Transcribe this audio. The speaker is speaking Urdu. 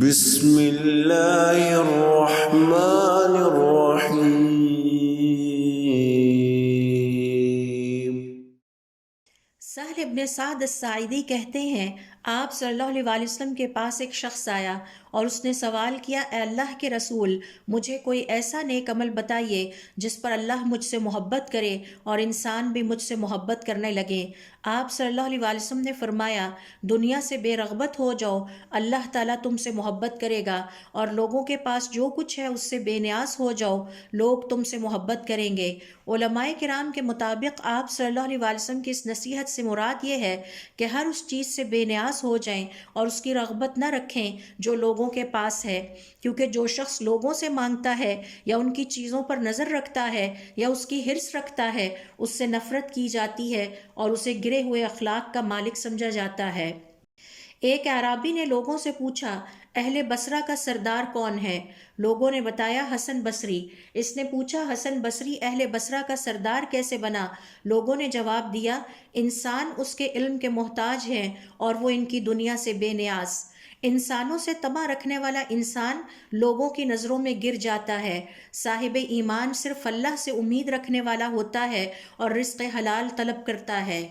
بسم اللہ الرحمن الرحیم۔ سہل ابن سعد الساعدی کہتے ہیں، آپ صلی اللہ علیہ وآلہ وسلم کے پاس ایک شخص آیا اور اس نے سوال کیا، اے اللہ کے رسول، مجھے کوئی ایسا نیک عمل بتائیے جس پر اللہ مجھ سے محبت کرے اور انسان بھی مجھ سے محبت کرنے لگے۔ آپ صلی اللہ علیہ وآلہ وسلم نے فرمایا، دنیا سے بے رغبت ہو جاؤ، اللہ تعالیٰ تم سے محبت کرے گا، اور لوگوں کے پاس جو کچھ ہے اس سے بے نیاز ہو جاؤ، لوگ تم سے محبت کریں گے۔ علماء کرام کے مطابق آپ صلی اللہ علیہ وآلہ وسلم کی اس نصیحت سے مراد یہ ہے کہ ہر اس چیز سے بے نیاز ہو جائیں اور اس کی رغبت نہ رکھیں جو لوگوں کے پاس ہے، کیونکہ جو شخص لوگوں سے مانگتا ہے یا ان کی چیزوں پر نظر رکھتا ہے یا اس کی حرص رکھتا ہے، اس سے نفرت کی جاتی ہے اور اسے گرے ہوئے اخلاق کا مالک سمجھا جاتا ہے۔ ایک اعرابی نے لوگوں سے پوچھا، اہل بصرہ کا سردار کون ہے؟ لوگوں نے بتایا، حسن بصری۔ اس نے پوچھا، حسن بصری اہل بصرہ کا سردار کیسے بنا؟ لوگوں نے جواب دیا، انسان اس کے علم کے محتاج ہیں اور وہ ان کی دنیا سے بے نیاز۔ انسانوں سے طمع رکھنے والا انسان لوگوں کی نظروں میں گر جاتا ہے۔ صاحب ایمان صرف اللہ سے امید رکھنے والا ہوتا ہے اور رزق حلال طلب کرتا ہے۔